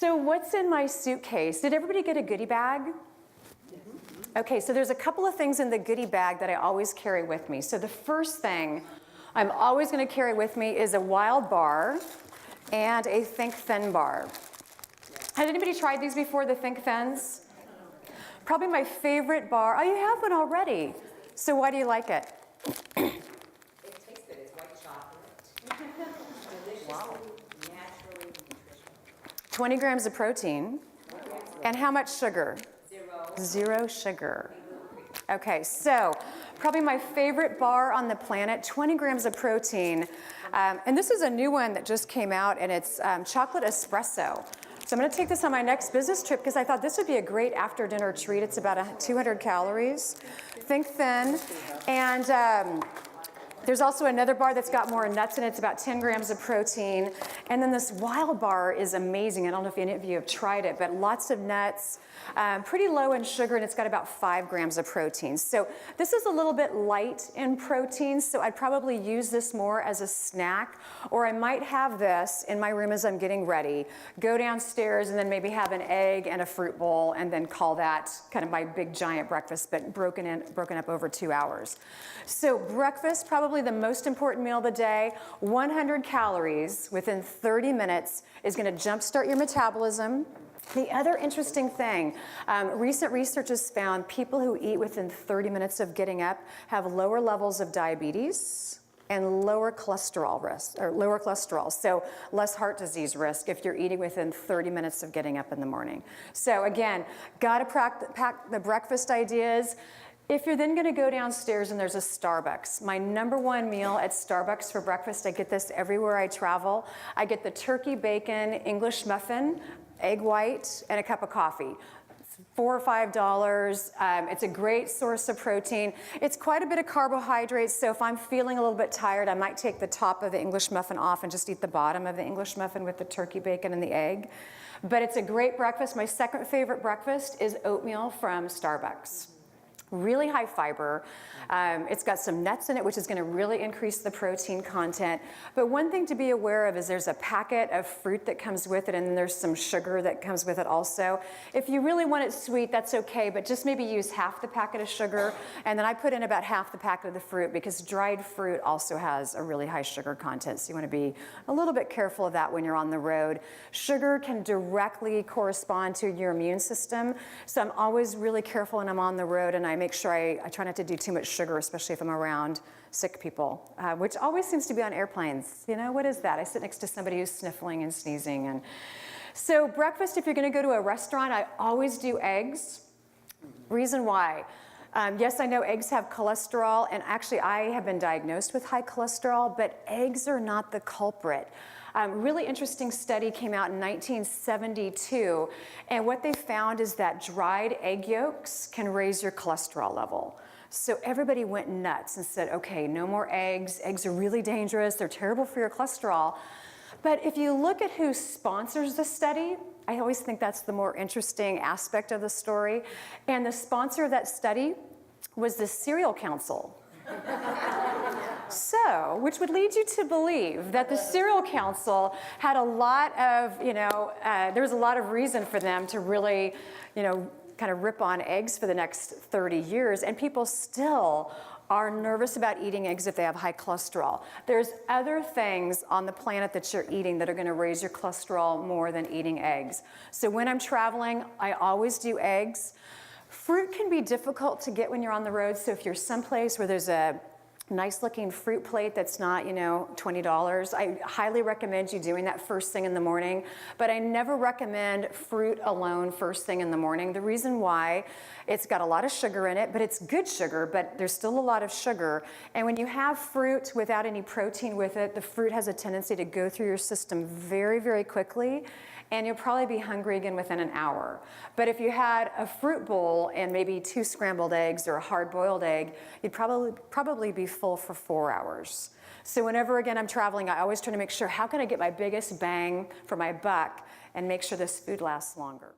So what's in my suitcase? Did everybody get a goodie bag? Okay, so there's a couple of things in the goodie bag that I always carry with me. So the first thing I'm always going to carry with me is a wild bar and a thinkThin bar. Has anybody tried these before, the thinkThins? Probably my favorite bar. Oh, you have one already. So why do you like it? It tastes good. It's white chocolate. Delicious, naturally nutritional. 20 grams of protein. And how much sugar? 0. 0 sugar. Okay, so probably my favorite bar on the planet, 20 grams of protein. And this is a new one that just came out, and it's chocolate espresso. So I'm going to take this on my next business trip because I thought this would be a great after dinner treat. It's about 200 calories. thinkThin. And there's also another bar that's got more nuts in it. It's about 10 grams of protein. And then this wild bar is amazing. I don't know if any of you have tried it, but lots of nuts, pretty low in sugar, and it's got about 5 grams of protein. So this is a little bit light in protein, so I'd probably use this more as a snack, or I might have this in my room as I'm getting ready, go downstairs and then maybe have an egg and a fruit bowl, and then call that kind of my big giant breakfast, but broken up over 2 hours. So breakfast, probably the most important meal of the day, 100 calories within 30 minutes is going to jumpstart your metabolism. The other interesting thing, recent research has found people who eat within 30 minutes of getting up have lower levels of diabetes and lower cholesterol risk, or lower cholesterol, so less heart disease risk if you're eating within 30 minutes of getting up in the morning. So again, gotta pack the breakfast ideas. If you're then going to go downstairs and there's a Starbucks, my #1 meal at Starbucks for breakfast, I get this everywhere I travel. I get the turkey bacon English muffin, egg white, and a cup of coffee. It's $4 or $5. It's a great source of protein. It's quite a bit of carbohydrates, so if I'm feeling a little bit tired, I might take the top of the English muffin off and just eat the bottom of the English muffin with the turkey bacon and the egg. But it's a great breakfast. My second favorite breakfast is oatmeal from Starbucks. Really high fiber. It's got some nuts in it, which is going to really increase the protein content. But one thing to be aware of is there's a packet of fruit that comes with it, and then there's some sugar that comes with it also. If you really want it sweet, that's okay, but just maybe use half the packet of sugar, and then I put in about half the packet of the fruit, because dried fruit also has a really high sugar content, so you want to be a little bit careful of that when you're on the road. Sugar can directly correspond to your immune system, so I'm always really careful when I'm on the road, and I make sure I try not to do too much sugar, especially if I'm around sick people, which always seems to be on airplanes. You know, what is that? I sit next to somebody who's sniffling and sneezing. And so breakfast, if you're going to go to a restaurant, I always do eggs. Reason why? Yes, I know eggs have cholesterol, and actually I have been diagnosed with high cholesterol, but eggs are not the culprit. Really interesting study came out in 1972, and what they found is that dried egg yolks can raise your cholesterol level. So everybody went nuts and said, okay, no more eggs. Eggs are really dangerous. They're terrible for your cholesterol. But if you look at who sponsors the study, I always think that's the more interesting aspect of the story. And the sponsor of that study was the Cereal Council. So, which would lead you to believe that the Cereal Council had a lot of, there was a lot of reason for them to really, kind of rip on eggs for the next 30 years, and people still are nervous about eating eggs if they have high cholesterol. There's other things on the planet that you're eating that are going to raise your cholesterol more than eating eggs. So when I'm traveling, I always do eggs. Fruit can be difficult to get when you're on the road, so if you're someplace where there's a nice looking fruit plate that's not, $20. I highly recommend you doing that first thing in the morning, but I never recommend fruit alone first thing in the morning. The reason why, it's got a lot of sugar in it, but it's good sugar, but there's still a lot of sugar. And when you have fruit without any protein with it, the fruit has a tendency to go through your system very, very quickly, and you'll probably be hungry again within an hour. But if you had a fruit bowl and maybe 2 scrambled eggs or a hard-boiled egg, you'd probably be full for 4 hours. So whenever, again, I'm traveling, I always try to make sure, how can I get my biggest bang for my buck and make sure this food lasts longer?